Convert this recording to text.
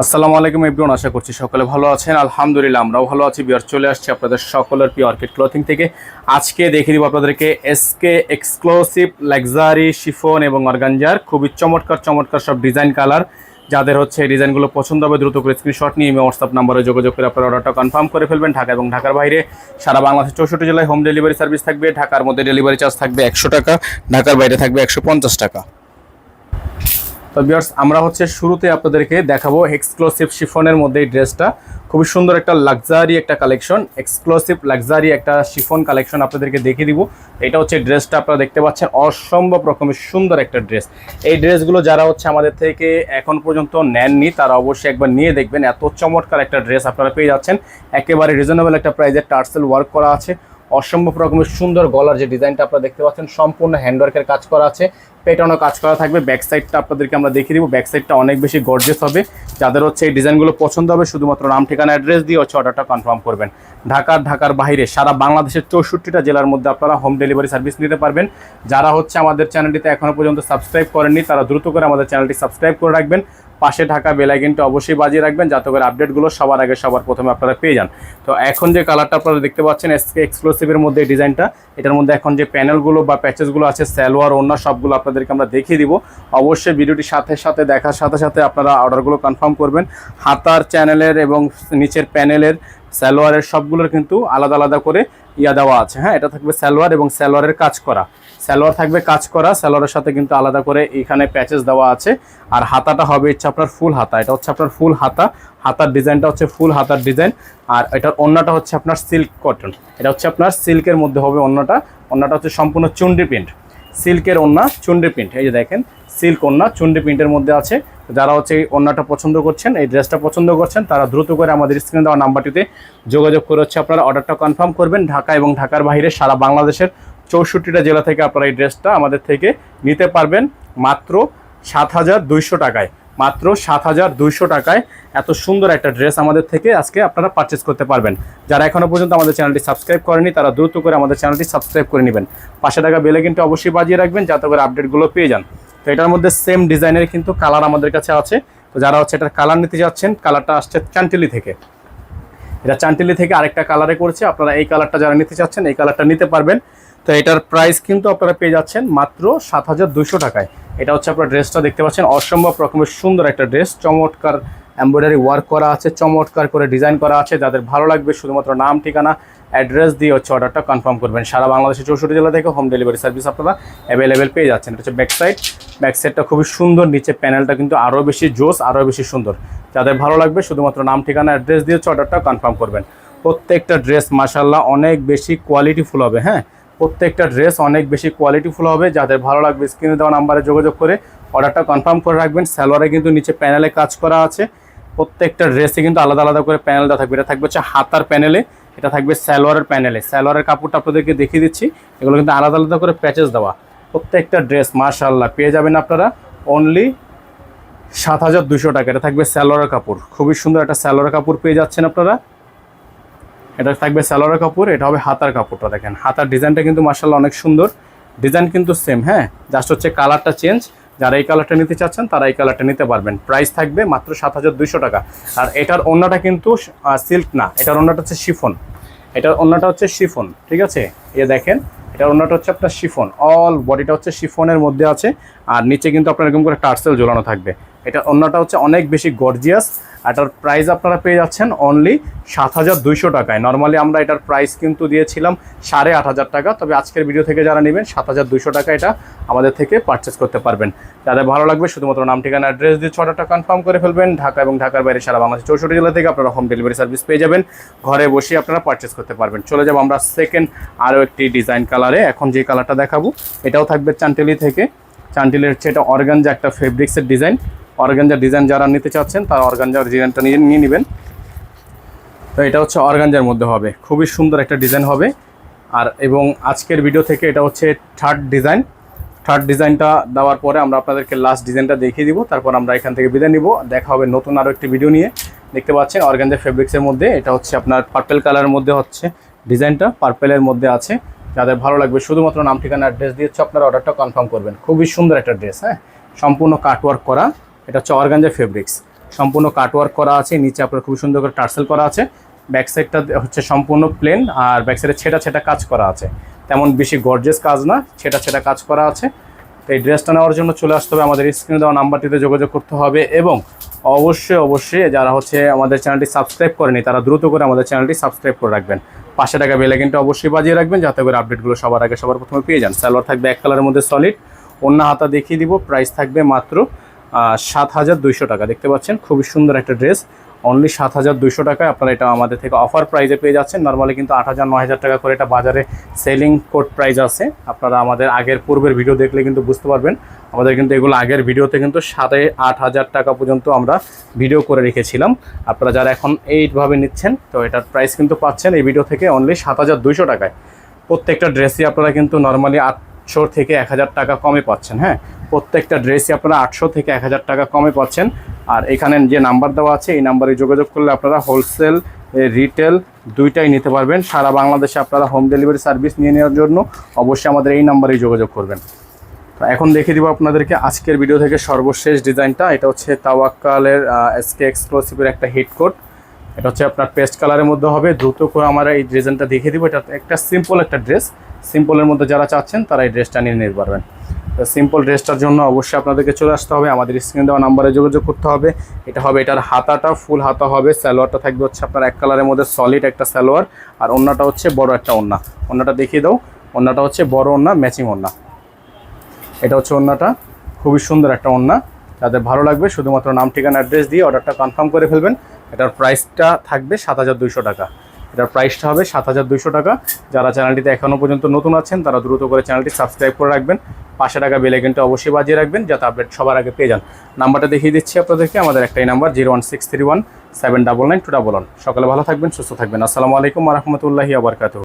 আসসালামু আলাইকুম এভরিওয়ান, আশা করছি সকলে ভালো আছেন। আলহামদুলিল্লাহ আমরাও ভালো আছি। বিয়ার চলে আসছি আপনাদের সকলের প্রিয় অর্কিড ক্লথিং থেকে। আজকে দেখিয়ে দিব আপনাদেরকে এসকে এক্সক্লুসিভ লাক্সারি শিফন এবং অর্গানজার খুবই চমৎকার চমৎকার সব ডিজাইন কালার। যাদের হচ্ছে এই ডিজাইনগুলো পছন্দ হবে দ্রুত করে স্ক্রিনশট নিয়ে হোয়াটসঅ্যাপ নাম্বারে যোগাযোগ করে আপনার অর্ডারটা কনফার্ম করে ফেলবেন। ঢাকা এবং ঢাকার বাইরে সারা বাংলাদেশের 64 জেলায় হোম ডেলিভারি সার্ভিস থাকবে। ঢাকার মধ্যে ডেলিভারি চার্জ থাকবে 100 টাকা, ঢাকার বাইরে থাকবে 150 টাকা। তো ভিউয়ার্স, আমরা হচ্ছে শুরুতে আপনাদেরকে দেখাবো এক্সক্লুসিভ শিফনের মধ্যে এই ড্রেসটা। খুবই সুন্দর একটা লাক্সারি একটা কালেকশন, এক্সক্লুসিভ লাক্সারি একটা শিফন কালেকশন আপনাদেরকে দেখিয়ে দিব। এটা হচ্ছে ড্রেসটা আপনারা দেখতে পাচ্ছেন, অসম্ভব রকমের সুন্দর একটা ড্রেস। এই ড্রেসগুলো যারা হচ্ছে আমাদের থেকে এখন পর্যন্ত নেননি তারা অবশ্যই একবার নিয়ে দেখবেন। এত চমৎকার একটা ড্রেস আপনারা পেয়ে যাচ্ছেন, একেবারে রিজনেবল একটা প্রাইসে টার্সেল ওয়ার্ক করা আছে। অসম্ভব রকমের সুন্দর গলার যে ডিজাইনটা আপনারা দেখতে পাচ্ছেন, সম্পূর্ণ হ্যান্ডওয়ার্কের কাজ করা আছে, পেটানো কাজ করা থাকবে। ব্যাক সাইডটা আপনাদেরকে আমরা দেখিয়ে দিব, ব্যাক সাইডটা অনেক বেশি গর্জিয়াস হবে। যাদের হচ্ছে এই ডিজাইনগুলো পছন্দ হবে শুধুমাত্র নাম ঠিকানা অ্যাড্রেস দিয়ে হচ্ছে অর্ডারটা কনফার্ম করবেন। ঢাকার বাইরে সারা বাংলাদেশের 64টা জেলার মধ্যে আপনারা হোম ডেলিভারি সার্ভিস নিতে পারবেন। যারা হচ্ছে আমাদের চ্যানেলটিতে এখনও পর্যন্ত সাবস্ক্রাইব করেননি তারা দ্রুত করে আমাদের চ্যানেলটি সাবস্ক্রাইব করে রাখবেন। পাশে ঢাকা বেল আইকনটা অবশ্যই বাজিয়ে রাখবেন যাতে করে আপডেটগুলো সবার আগে সবার প্রথমে আপনারা পেয়ে যান। তো এখন যে কালারটা আপনারা দেখতে পাচ্ছেন এসকে এক্সক্লুসিভের মধ্যে ডিজাইনটা, এটার মধ্যে এখন যে প্যানেলগুলো বা প্যাচেসগুলো আছে সালোয়ার ওড়না সবগুলো আপনাদেরকে আমরা দেখিয়ে দিব। অবশ্যই ভিডিওটির সাথে দেখার সাথে আপনারা অর্ডারগুলো কনফার্ম করবেন। হাতার চ্যানেলের এবং নিচের প্যানেলের সালোয়ারের সবগুলোর কিন্তু আলাদা আলাদা করে দেওয়া আছে। হ্যাঁ, এটা থাকবে সালোয়ার এবং সালোয়ারের কাজ করা, সালোয়ার থাকবে কাজ করা, সালোয়ারের সাথে কিন্তু আলাদা করে এখানে প্যাচেস দেওয়া আছে। আর হাতাটা হবে হচ্ছে আপনার ফুল হাতা, এটা হচ্ছে আপনার ফুল হাতা, হাতার ডিজাইনটা হচ্ছে ফুল হাতার ডিজাইন। আর এটার ওড়নাটা হচ্ছে আপনার সিল্ক কটন, এটা হচ্ছে আপনার সিল্কের মধ্যে হবে ওড়নাটা হচ্ছে সম্পূর্ণ চুন্ডি প্রিন্ট, সিল্কের ওড়না চুন্ডি প্রিন্ট। এই যে দেখেন সিল্ক ওড়না চুন্ডি প্রিন্টের মধ্যে আছে। যারা হচ্ছে এই ওড়নাটা পছন্দ করছেন, এই ড্রেসটা পছন্দ করছেন, তারা দ্রুত করে আমাদের স্ক্রিনে দেওয়া নাম্বারটিতে যোগাযোগ করে হচ্ছে আপনারা অর্ডারটা কনফার্ম করবেন। ঢাকা এবং ঢাকার বাইরে সারা বাংলাদেশের 64টা জেলা থেকে আপনারা এই ড্রেসটা আমাদের থেকে নিতে পারবেন মাত্র 7,200 টাকায়। মাত্র 7,200 টাকায় এত সুন্দর একটা ড্রেস আমাদের থেকে আজকে আপনারা পারচেস করতে পারবেন। যারা এখনও পর্যন্ত আমাদের চ্যানেলটি সাবস্ক্রাইব করেনি তারা দ্রুত করে আমাদের চ্যানেলটি সাবস্ক্রাইব করে নেবেন। পাশে থাকা বেল আইকনটি অবশ্যই বাজিয়ে রাখবেন যাতে করে আপডেটগুলো পেয়ে যান। তো এটার মধ্যে সেম ডিজাইনের কিন্তু কালার আমাদের কাছে আছে। তো যারা হচ্ছে এটার কালার নিতে যাচ্ছেন, কালারটা আসছে চান্টিলি থেকে, এটা চান্টিলি থেকে আরেকটা কালারে করছে। আপনারা এই কালারটা যারা নিতে চাচ্ছেন এই কালারটা নিতে পারবেন। তো এটার প্রাইস কিন্তু আপনারা পেয়ে যাচ্ছেন মাত্র 7,200 টাকায়। এটা হচ্ছে আপনার ড্রেসটা দেখতে পাচ্ছেন, অসম্ভব রকমের সুন্দর একটা ড্রেস, চমৎকার এমব্রয়ডারি ওয়ার্ক করা আছে, চমৎকার করে ডিজাইন করা আছে। যাদের ভালো লাগবে শুধুমাত্র নাম ঠিকানা অ্যাড্রেস দিয়ে হচ্ছে অর্ডারটা কনফার্ম করবেন। সারা বাংলাদেশের 64 জেলা থেকে হোম ডেলিভারি সার্ভিস আপনারা অ্যাভেলেবেল পেয়ে যাচ্ছেন। এটা হচ্ছে ব্যাক সাইডটা খুবই সুন্দর, নিচে প্যানেলটা কিন্তু আরও বেশি জোস, আরও বেশি সুন্দর। যাদের ভালো লাগবে শুধুমাত্র নাম ঠিকানা অ্যাড্রেস দিয়ে হচ্ছে অর্ডারটা কনফার্ম করবেন। প্রত্যেকটা ড্রেস মাশাআল্লাহ অনেক বেশি কোয়ালিটিফুল হবে। হ্যাঁ, প্রত্যেকটা ড্রেস অনেক বেশি কোয়ালিটিফুল হবে। যাদের ভালো লাগবে স্ক্রিনে দেওয়া নাম্বারে যোগাযোগ করে অর্ডারটা কনফার্ম করে রাখবেন। সালোয়ারে কিন্তু নিচে প্যানেলে কাজ করা আছে, প্রত্যেকটা ড্রেসে কিন্তু আলাদা আলাদা করে প্যানেলটা থাকবে। এটা থাকবে হচ্ছে হাতার প্যানেলে, এটা থাকবে সালোয়ারের প্যানেলে। সালোয়ারের কাপড়টা আপনাদেরকে দেখিয়ে দিচ্ছি, এগুলো কিন্তু আলাদা আলাদা করে প্যাচেস দেওয়া। প্রত্যেকটা ড্রেস মাশাআল্লাহ পেয়ে যাবেন আপনারা অনলি 7,200 টাকা। এটা থাকবে সালোয়ারের কাপড়, খুবই সুন্দর একটা সালোয়ারের কাপড় পেয়ে যাচ্ছেন আপনারা। এটা থাকবে সালোয়ারের কাপড়, এটা হবে হাতার কাপড়টা। দেখেন হাতার ডিজাইনটা কিন্তু মাশাআল্লাহ অনেক সুন্দর, ডিজাইন কিন্তু সেম। হ্যাঁ, জাস্ট হচ্ছে কালারটা চেঞ্জ। যারা এই কালারটা নিতে চাচ্ছেন তারা এই কালারটা নিতে পারবেন। প্রাইস থাকবে মাত্র 7,200 টাকা। আর এটার ওড়নাটা কিন্তু সিল্ক না, এটার ওড়নাটা হচ্ছে শিফন, এটার ওড়নাটা হচ্ছে শিফন। ঠিক আছে, এই দেখেন এটার ওড়নাটা হচ্ছে আপনার শিফন, অল বডিটা হচ্ছে শিফনের মধ্যে আছে। আর নিচে কিন্তু আপনার এরকম করে টার্সেল ঝোলানো থাকবে। এটা ওড়নাটা হচ্ছে অনেক বেশি গর্জিয়াস। এটার প্রাইস আপনারা পেয়ে যাচ্ছেন অনলি 7,200 টাকায়। নর্মালি আমরা এটার প্রাইস কিন্তু দিয়েছিলাম 8,500 টাকা, তবে আজকের ভিডিও থেকে যারা নেবেন 7,200 টাকা এটা আমাদের থেকে পারচেস করতে পারবেন। যাদের ভালো লাগবে শুধুমাত্র নাম ঠিকানা অ্যাড্রেস দিয়ে অর্ডারটা কনফার্ম করে ফেলবেন। ঢাকা এবং ঢাকার বাইরে সারা বাংলাদেশ 64 জেলা থেকে আপনারা হোম ডেলিভারি সার্ভিস পেয়ে যাবেন, ঘরে বসে আপনারা পারচেস করতে পারবেন। চলে যাব আমরা সেকেন্ড আরও একটি ডিজাইন কালারে। এখন যে কালারটা দেখাবো এটাও থাকবে চান্টিলি থেকে, চান্টিলের হচ্ছে এটা অর্গানজা একটা ফেব্রিক্সের ডিজাইন। অর্গানজার ডিজাইন যারা নিতে চাচ্ছেন তারা অর্গানজার ডিজাইনটা নিয়ে নেবেন। তো এটা হচ্ছে অর্গানজার মধ্যে হবে, খুবই সুন্দর একটা ডিজাইন হবে। আর এবং আজকের ভিডিও থেকে এটা হচ্ছে থার্ড ডিজাইনটা দেওয়ার পরে আমরা আপনাদেরকে লাস্ট ডিজাইনটা দেখিয়ে দিব, তারপর আমরা এখান থেকে বিদায় নিব। দেখা হবে নতুন আরও একটি ভিডিও নিয়ে। দেখতে পাচ্ছেন অর্গানজা ফেব্রিক্সের মধ্যে এটা হচ্ছে আপনার পার্পেল কালারের মধ্যে হচ্ছে ডিজাইনটা, পার্পেলের মধ্যে আছে। যাদের ভালো লাগবে শুধুমাত্র নাম ঠিকানা অ্যাড্রেস দিয়ে হচ্ছে আপনারা অর্ডারটা কনফার্ম করবেন। খুবই সুন্দর একটা ড্রেস। হ্যাঁ, সম্পূর্ণ কাটওয়ার্ক করা, এটা হচ্ছে অর্গানজা ফেব্রিক্স, সম্পূর্ণ কাটওয়ার্ক করা আছে, নিচে আপনার খুব সুন্দর করে টার্সেল করা আছে। ব্যাক সাইডটা হচ্ছে সম্পূর্ণ প্লেন, আর ব্যাক সাইডে ছেটা ছেটা কাজ করা আছে, তেমন বেশি গর্জিয়াস কাজ না, ছেটা ছেটা কাজ করা আছে। তো এই ড্রেসটা নেওয়ার জন্য চলে আসতে হবে আমাদের স্ক্রিনে দেওয়া নাম্বারটিতে যোগাযোগ করতে হবে, এবং অবশ্যই যারা হচ্ছে আমাদের চ্যানেলটি সাবস্ক্রাইব করেনি তারা দ্রুত করে আমাদের চ্যানেলটি সাবস্ক্রাইব করে রাখবেন। পাশে টাকা বেল আইকনটা অবশ্যই বাজিয়ে রাখবেন, যাতে করে আপডেটগুলো সবার আগে সবার প্রথমে পেয়ে যান। সালোয়ার থাকবে এক কালারের মধ্যে সলিড, ওন্না হাতা দেখিয়ে দিব। প্রাইস থাকবে মাত্র 7,200 টাকা। দেখতে পাচ্ছেন খুবই সুন্দর একটা ড্রেস, অনলি 7,200 টাকায় আপনারা এটা আমাদের থেকে অফার প্রাইজে পেয়ে যাচ্ছেন। নর্মালি কিন্তু 8,000 9,000 টাকা করে এটা বাজারে সেলিং কোড প্রাইস আছে। আপনারা আমাদের আগের পূর্বের ভিডিও দেখলে কিন্তু বুঝতে পারবেন, আমাদের কিন্তু এগুলো আগের ভিডিওতে কিন্তু 7,500 টাকা পর্যন্ত আমরা ভিডিও করে রেখেছিলাম। আপনারা যারা এখন এইভাবে নিচ্ছেন, তো এটার প্রাইস কিন্তু পাচ্ছেন এই ভিডিও থেকে অনলি 7,200 টাকায়। প্রত্যেকটা ড্রেসই আপনারা কিন্তু নর্মালি 800 থেকে 1,000 টাকা কমে পাচ্ছেন। হ্যাঁ, প্রত্যেকটা ড্রেসই আপনারা 800 থেকে 1,000 টাকা কমে পাচ্ছেন। আর এখানে যে নাম্বার দেওয়া আছে এই নাম্বারে যোগাযোগ করলে আপনারা হোলসেল রিটেল দুইটাই নিতে পারবেন। সারা বাংলাদেশে আপনারা হোম ডেলিভারি সার্ভিস নিয়ে নেওয়ার জন্য অবশ্যই আমাদের এই নাম্বারেই যোগাযোগ করবেন। তো এখন দেখিয়ে দিব আপনাদেরকে আজকের ভিডিও থেকে সর্বশেষ ডিজাইনটা। এটা হচ্ছে তাওয়াক্কালের এসকে এক্সক্লুসিভের একটা হিট কোড। এটা হচ্ছে আপনার পেস্ট কালারের মধ্যে হবে। দ্রুত করে আমরা এই ডিজাইনটা দেখিয়ে দিব। এটা একটা সিম্পল একটা ড্রেস, সিম্পলের মধ্যে যারা চাচ্ছেন তারা এই ড্রেসটা নিয়ে নিতে পারবেন। তো সিম্পল ড্রেসটার জন্য অবশ্যই আপনাদেরকে চলে আসতে হবে, আমাদের স্ক্রিনে দেওয়া নাম্বারে যোগাযোগ করতে হবে। এটা হবে, এটার হাতাটা ফুল হাতা হবে। সালোয়ারটা থাকবে হচ্ছে আপনার এক কালারের মধ্যে সলিড একটা সালোয়ার, আর ওন্নাটা হচ্ছে বড় একটা ওন্না। ওন্নাটা দেখিয়ে দাও। ওন্নাটা হচ্ছে বড় ওন্না, ম্যাচিং ওন্না। এটা হচ্ছে ওন্নাটা, খুবই সুন্দর একটা ওন্না। যাদের ভালো লাগবে শুধুমাত্র নাম ঠিকানা অ্যাড্রেস দিয়ে অর্ডারটা কনফার্ম করে ফেলবেন। এটার প্রাইসটা থাকবে 7,200 টাকা। এটার প্রাইসটা হবে 7,200 টাকা। যারা চ্যানেলটিতে এখনও পর্যন্ত নতুন আছেন তারা দ্রুত করে চ্যানেলটি সাবস্ক্রাইব করে রাখবেন। পাশে টাকা বেল আইকনটা অবশ্যই বাজিয়ে রাখবেন, যাতে আপডেট সবার আগে পেয়ে যান। নাম্বারটা দেখিয়ে দিচ্ছি আপনাদেরকে, আমাদের একটাই নাম্বার 01631 799 211। সকালে ভালো থাকবেন, সুস্থ থাকবেন। আসসালামু আলাইকুম ওয়া রাহমাতুল্লাহি ওয়া বারাকাতুহু।